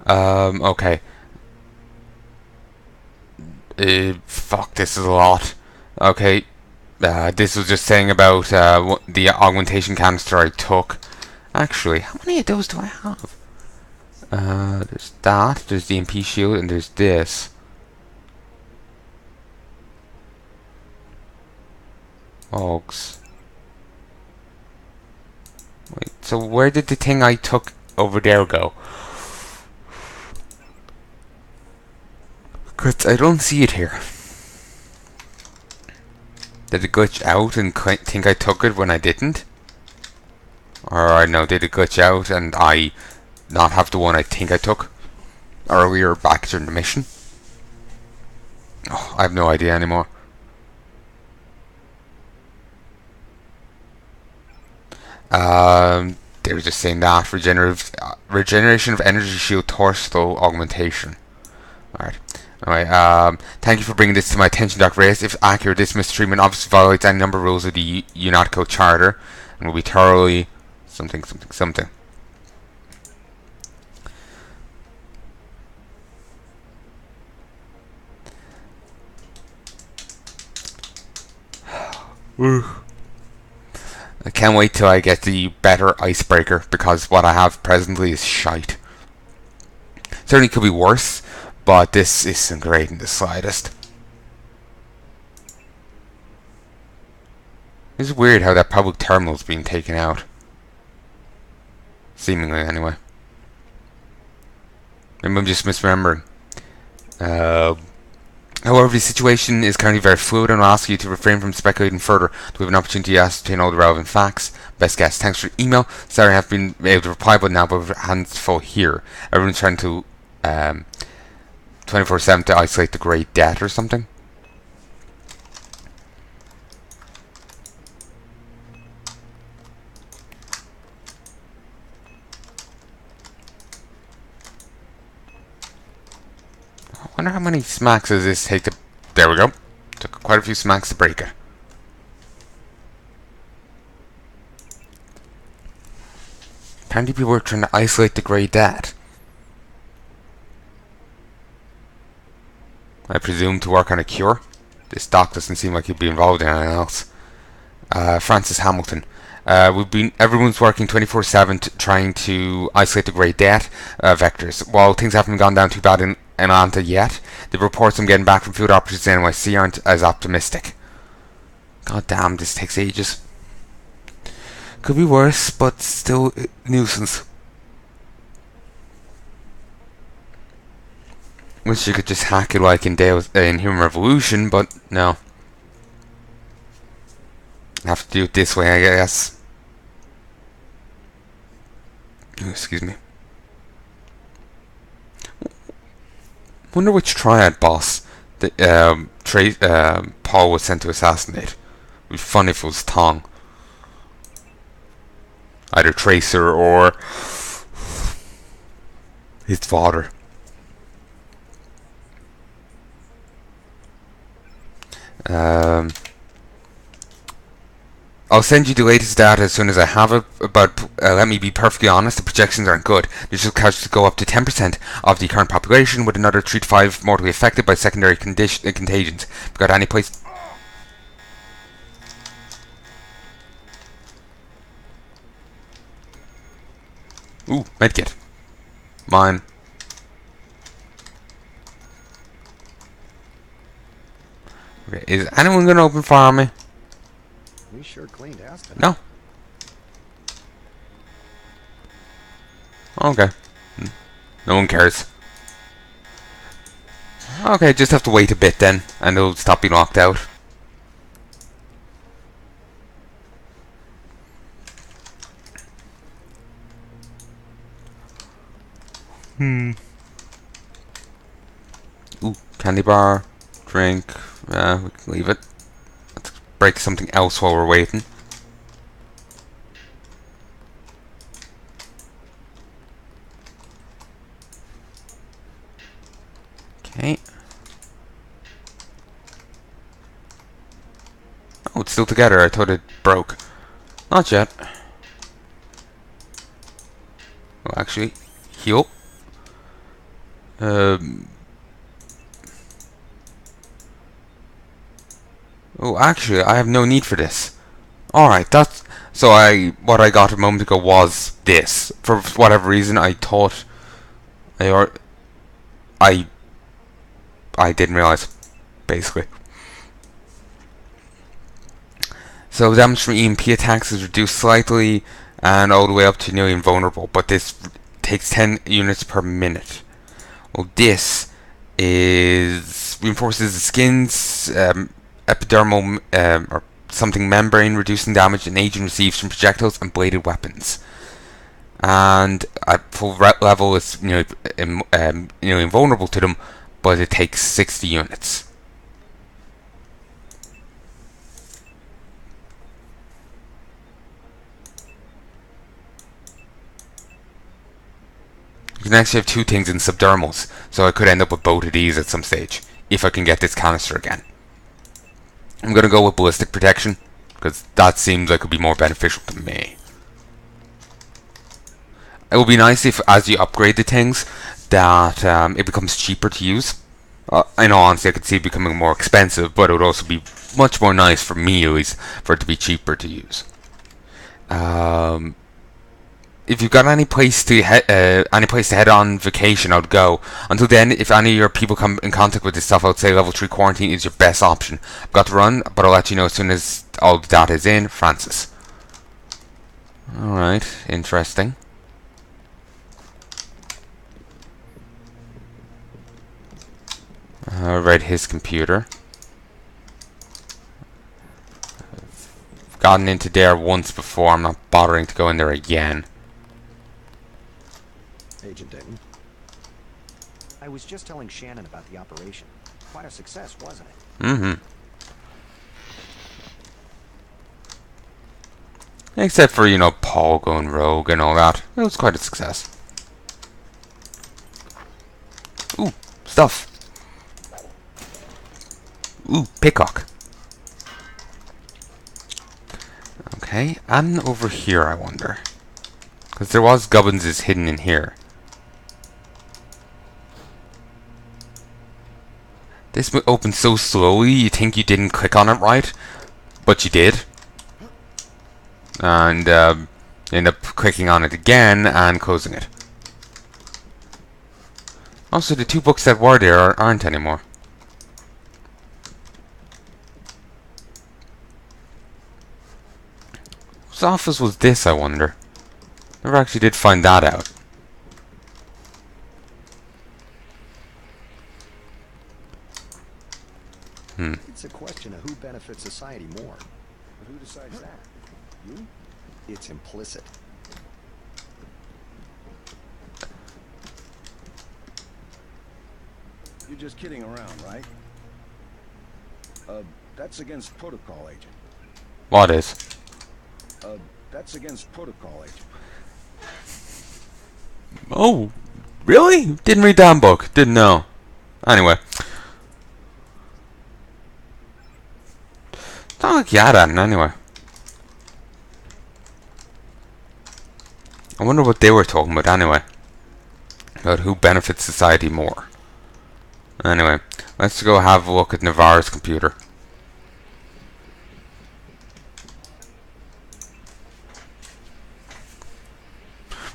Okay. Fuck, this is a lot. Okay. This was just saying about the augmentation canister I took. Actually, how many of those do I have? There's that, there's the MP shield, and there's this. Ogs. Wait, so where did the thing I took over there go? Cause I don't see it here. Did it glitch out and think I took it when I didn't? Or I know, did it glitch out and I not have the one I think I took earlier back during the mission? Oh, I have no idea anymore. They were just saying that regeneration of energy shield torso augmentation. Alright. Alright, thank you for bringing this to my attention, Dr. Reyes. If accurate, this mistreatment obviously violates any number of rules of the UNATCO Charter and will be thoroughly something. I can't wait till I get the better icebreaker, because what I have presently is shite. Certainly could be worse, but this isn't great in the slightest. It's weird how that public terminal's being taken out. Seemingly, anyway. Maybe I'm just misremembering. However, the situation is currently very fluid, and I'll ask you to refrain from speculating further. We have an opportunity to ascertain all the relevant facts. Best guess. Thanks for your email. Sorry I haven't been able to reply, but now we're hands full here. Everyone's trying to 24/7 to isolate the Great Death or something. I wonder how many smacks does this take to... There we go. Took quite a few smacks to break it. Apparently people were trying to isolate the Grey Death. I presume to work on a cure. This doc doesn't seem like he'd be involved in anything else. Francis Hamilton. Everyone's working 24/7 trying to isolate the Grey Death vectors. While things haven't gone down too bad in Atlanta yet, the reports I'm getting back from field operatives in NYC aren't as optimistic. God damn, this takes ages. Could be worse, but still a nuisance. Wish you could just hack it like in Deus, in Human Revolution, but no. Have to do it this way, I guess. Excuse me. Wonder which triad boss that Paul was sent to assassinate. It would be fun if it was Tong. Either Tracer or his father. I'll send you the latest data as soon as I have it, but let me be perfectly honest, the projections aren't good. There's just casualties go up to 10% of the current population, with another 3 to 5 mortally affected by secondary contagions. If you got any place... Ooh, medkit. Mine. Okay, is anyone gonna open fire on me? We sure cleaned Aston. No. Okay. No one cares. Okay, just have to wait a bit then, and it'll stop being locked out. Ooh, candy bar, drink. We can leave it. Let's break something else while we're waiting. Okay. Oh, it's still together. I thought it broke. Not yet. Well, actually, heal. Um, oh, actually, I have no need for this. Alright, that's... So what I got a moment ago was this. For whatever reason, I thought... Or... I... I didn't realise, basically. So damage from EMP attacks is reduced slightly, and all the way up to nearly invulnerable, but this takes 10 units per minute. Well, this is reinforces the skin's epidermal or something membrane, reducing damage an agent receives from projectiles and bladed weapons. And at full level, it's nearly invulnerable to them, but it takes 60 units. You can actually have two things in subdermals, so I could end up with both of these at some stage, if I can get this canister again. I'm going to go with ballistic protection, because that seems like it would be more beneficial to me. It would be nice if, as you upgrade the things, that it becomes cheaper to use. In all honesty, I could see it becoming more expensive, but it would also be much more nice for me, at least, for it to be cheaper to use. If you've got any place to head on vacation, I'd go. Until then, if any of your people come in contact with this stuff, I would say level 3 quarantine is your best option. I've got to run, but I'll let you know as soon as all the data is in. Francis. Alright, interesting. Read his computer. I've gotten into there once before, I'm not bothering to go in there again. Agent Dayton. I was just telling Shannon about the operation. Quite a success, wasn't it? Mm-hmm. Except for, you know, Paul going rogue and all that. It was quite a success. Ooh, stuff. Ooh, Peacock. Okay, and over here, I wonder. Because there was Gubbins is hidden in here. This opened so slowly, you think you didn't click on it right, but you did. And end up clicking on it again and closing it. Also, the two books that were there aren't anymore. Whose office was this, I wonder? Never actually did find that out. It's a question of who benefits society more. But who decides that? You? It's implicit. You're just kidding around, right? That's against protocol, Agent. What is? That's against protocol, Agent. Oh, really? Didn't read that book. Didn't know. Anyway. It's not like you had that anyway. I wonder what they were talking about anyway. About who benefits society more. Anyway, let's go have a look at Navarre's computer.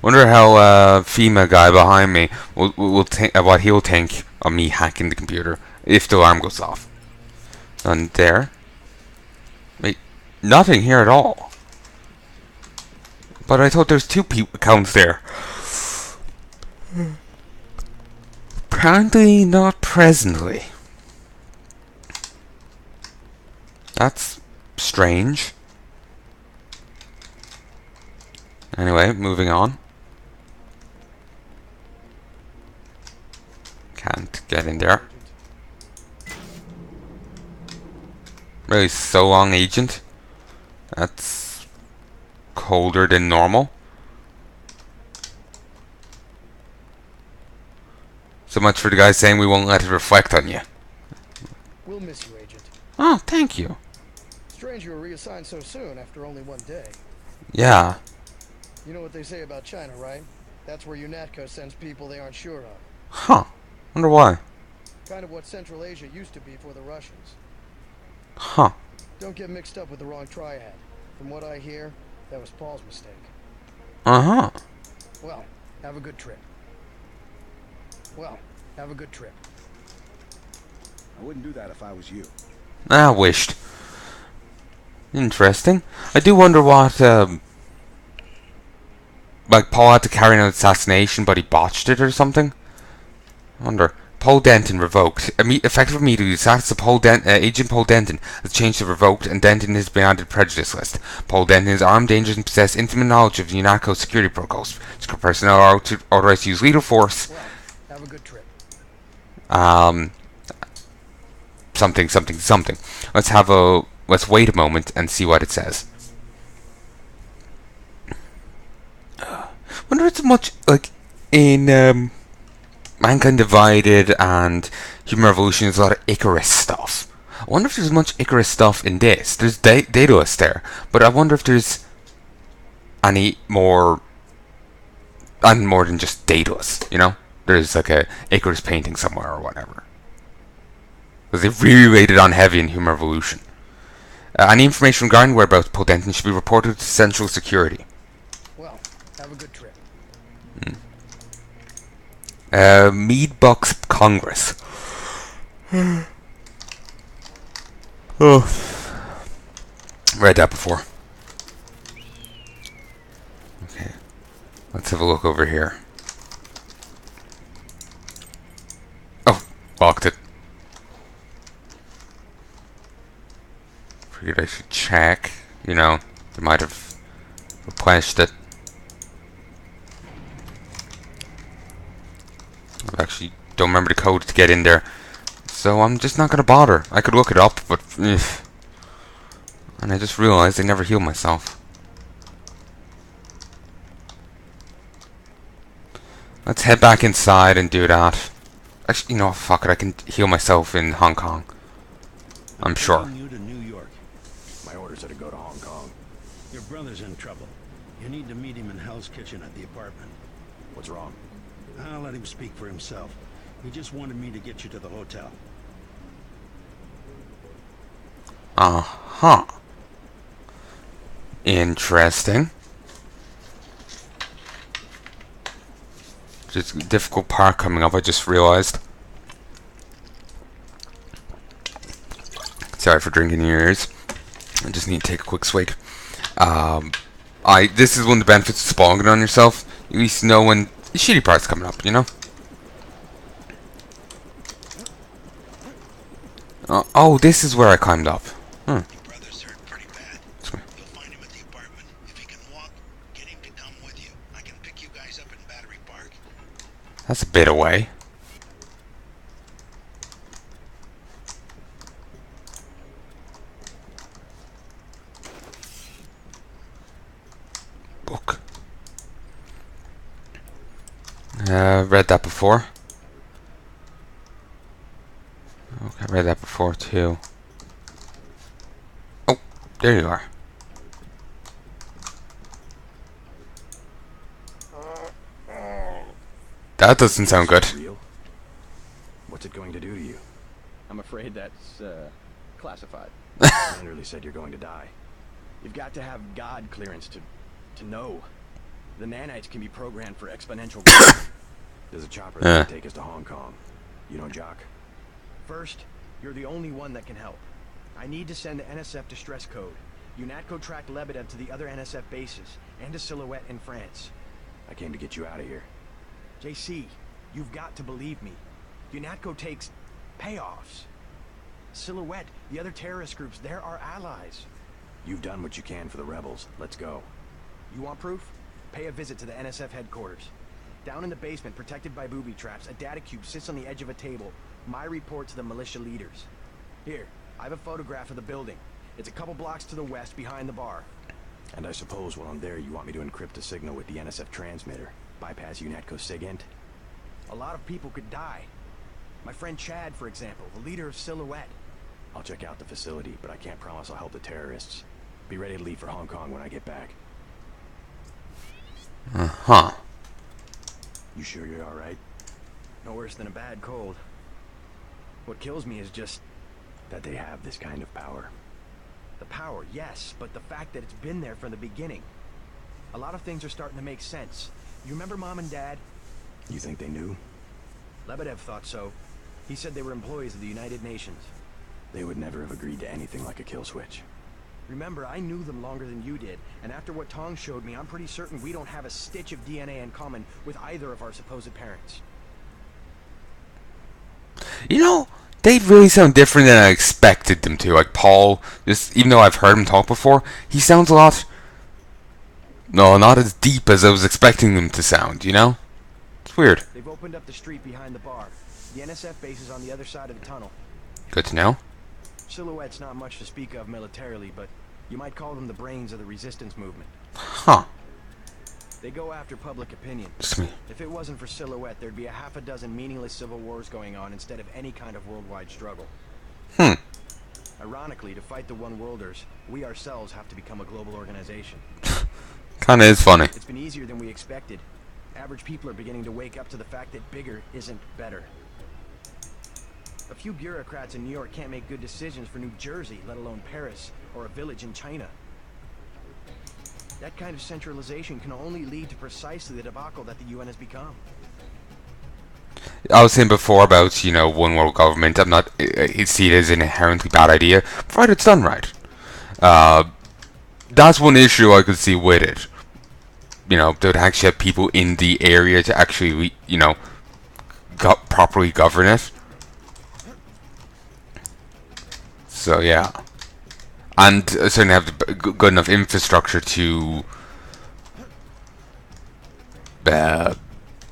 Wonder how FEMA guy behind me will think what he'll think of me hacking the computer if the alarm goes off. And there, wait, nothing here at all. But I thought there's two accounts there. Apparently not presently. That's strange. Anyway, moving on. Can't get in there. Really so long, Agent. That's colder than normal. So much for the guy saying we won't let it reflect on you. We'll miss you, Agent. Oh, thank you. Strange you were reassigned so soon after only one day. Yeah. You know what they say about China, right? That's where UNATCO sends people they aren't sure of. Huh. Wonder why. Kind of what Central Asia used to be for the Russians. Huh. Don't get mixed up with the wrong triad. From what I hear, that was Paul's mistake. Uh-huh. Well, have a good trip. Well, have a good trip. I wouldn't do that if I was you. I wished. Interesting. I do wonder what, like, Paul had to carry out an assassination, but he botched it or something? I wonder. Paul Denton revoked. Effective immediately, status of Agent Paul Denton has changed to revoked, and Denton has been added to prejudice list. Paul Denton is armed, dangerous, and possesses intimate knowledge of the UNATCO security protocols. Secret personnel are authorized to use lethal force. Well, have a good trip. Something. Let's wait a moment and see what it says. Wonder if it's much like in Mankind Divided and Human Revolution. There's a lot of Icarus stuff. I wonder if there's much Icarus stuff in this. There's Daedalus there, but I wonder if there's any more than just Daedalus. You know, there's like a Icarus painting somewhere or whatever. Because they really rated on heavy in Human Revolution. Any information regarding whereabouts Paul Denton should be reported to Central Security. Well, have a good trip. Meadbucks Congress. Oh, read that before. Okay, let's have a look over here. Oh, locked it. Figured I should check. You know, they might have replenished it. I actually don't remember the code to get in there, so I'm just not gonna bother. I could look it up, but and I just realized I never healed myself. Let's head back inside and do that. Actually, you know, fuck it. I can heal myself in Hong Kong. I'm sure. Taking you to New York. My orders are to go to Hong Kong. Your brother's in trouble. You need to meet him in Hell's Kitchen at the apartment. What's wrong? I'll let him speak for himself. He just wanted me to get you to the hotel. Uh-huh. Interesting. Just a difficult part coming up, I just realized. Sorry for drinking in your ears. I just need to take a quick swig. This is one of the benefits of spawning on yourself. You at least know when the shitty part's coming up, you know? Oh, this is where I climbed up. Your brother's hurt pretty bad. You'll find him at the apartment. If he can walk, get him to come with you. I can pick you guys up in Battery Park. That's a bit away. Book. Read that before. Okay, I read that before too. Oh, there you are. That doesn't sound good. Real? What's it going to do to you? I'm afraid that's, classified. Literally said you're going to die. You've got to have God clearance to know. The nanites can be programmed for exponential growth. There's a chopper that can take us to Hong Kong. You know Jock? First, you're the only one that can help. I need to send the NSF distress code. UNATCO tracked Lebedev to the other NSF bases, and to Silhouette in France. I came to get you out of here. JC, you've got to believe me. UNATCO takes payoffs. Silhouette, the other terrorist groups, they're our allies. You've done what you can for the rebels. Let's go. You want proof? Pay a visit to the NSF headquarters. Down in the basement, protected by booby traps, a data cube sits on the edge of a table. My report to the militia leaders. Here, I have a photograph of the building. It's a couple blocks to the west, behind the bar. And I suppose while I'm there, you want me to encrypt a signal with the NSF transmitter. Bypass UNATCO SIGINT? A lot of people could die. My friend Chad, for example, the leader of Silhouette. I'll check out the facility, but I can't promise I'll help the terrorists. Be ready to leave for Hong Kong when I get back. Uh-huh. You sure you're alright? No worse than a bad cold. What kills me is just that they have this kind of power. The power, yes, but the fact that it's been there from the beginning. A lot of things are starting to make sense. You remember Mom and Dad? You think they knew? Lebedev thought so. He said they were employees of the United Nations. They would never have agreed to anything like a kill switch. Remember, I knew them longer than you did, and after what Tong showed me, I'm pretty certain we don't have a stitch of DNA in common with either of our supposed parents. You know, they really sound different than I expected them to. Like Paul, just even though I've heard him talk before, he sounds a lot. No, not as deep as I was expecting them to sound. You know, it's weird. They've opened up the street behind the bar. The NSF base is on the other side of the tunnel. Good to know. Silhouette's not much to speak of militarily, but you might call them the brains of the resistance movement. Huh. They go after public opinion. Just me. If it wasn't for Silhouette, there'd be a half a dozen meaningless civil wars going on instead of any kind of worldwide struggle. Ironically, to fight the one-worlders, we ourselves have to become a global organization. Kinda is funny. It's been easier than we expected. Average people are beginning to wake up to the fact that bigger isn't better. A few bureaucrats in New York can't make good decisions for New Jersey, let alone Paris, or a village in China. That kind of centralization can only lead to precisely the debacle that the UN has become. I was saying before about, you know, one world government. I'm not. I see it as an inherently bad idea, provided it's done right. That's one issue I could see with it. You know, they would actually have people in the area to actually, you know, properly govern it. So yeah, and certainly have the good enough infrastructure to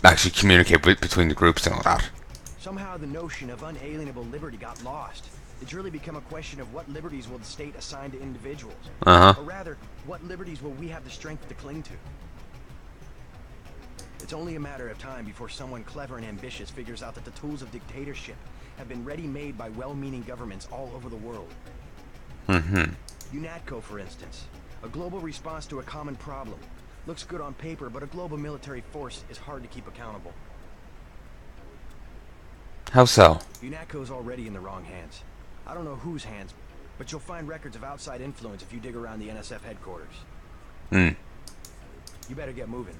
actually communicate between the groups and all that. Somehow the notion of unalienable liberty got lost. It's really become a question of what liberties will the state assign to individuals. Or rather, what liberties will we have the strength to cling to? It's only a matter of time before someone clever and ambitious figures out that the tools of dictatorship have been ready-made by well-meaning governments all over the world. UNATCO, for instance, a global response to a common problem. Looks good on paper, but a global military force is hard to keep accountable. How so? UNATCO's already in the wrong hands. I don't know whose hands, but you'll find records of outside influence if you dig around the NSF headquarters. You better get moving.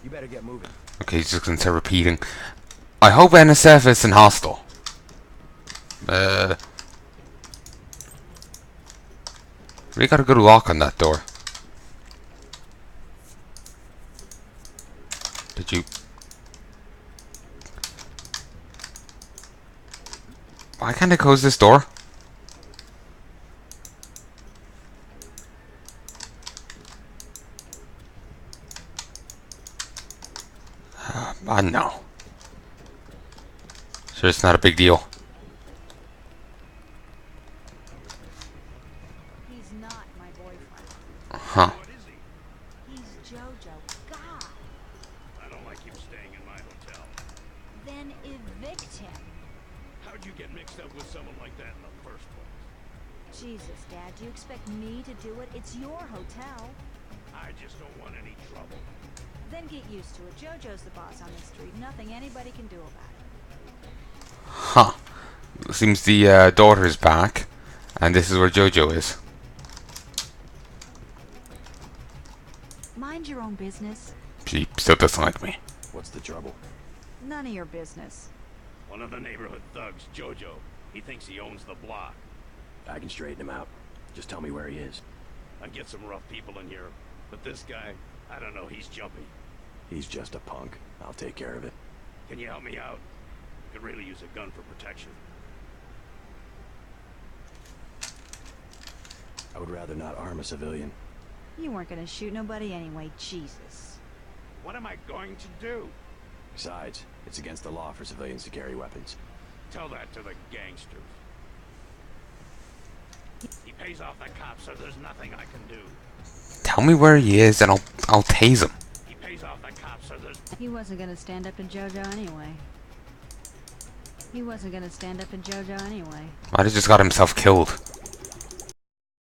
You better get moving. Okay, he's just gonna start repeating. I hope NSF isn't hostile. We got a good lock on that door. Did you? Why can't I close this door? No. So it's not a big deal. He's not my boyfriend. Huh. What is he? He's Jojo. God! I don't like him staying in my hotel. Then evict him. How'd you get mixed up with someone like that in the first place? Jesus, Dad, do you expect me to do it? It's your hotel. I just don't want any trouble. Then get used to it. Jojo's the boss on this street. Nothing anybody can do about it. Huh. Seems the daughter is back, and this is where Jojo is. Mind your own business. She still doesn't like me. What's the trouble? None of your business. One of the neighborhood thugs, Jojo. He thinks he owns the block. I can straighten him out. Just tell me where he is. I get some rough people in here, but this guy, I don't know, he's jumpy. He's just a punk. I'll take care of it. Can you help me out? Could really use a gun for protection. I would rather not arm a civilian. You weren't gonna shoot nobody anyway, Jesus. What am I going to do? Besides, it's against the law for civilians to carry weapons. Tell that to the gangsters. He pays off the cops, so there's nothing I can do. Tell me where he is, and I'll tase him. He pays off the cops, so there's... He wasn't gonna stand up to Jojo anyway. He wasn't gonna stand up to Jojo anyway. Might have just got himself killed.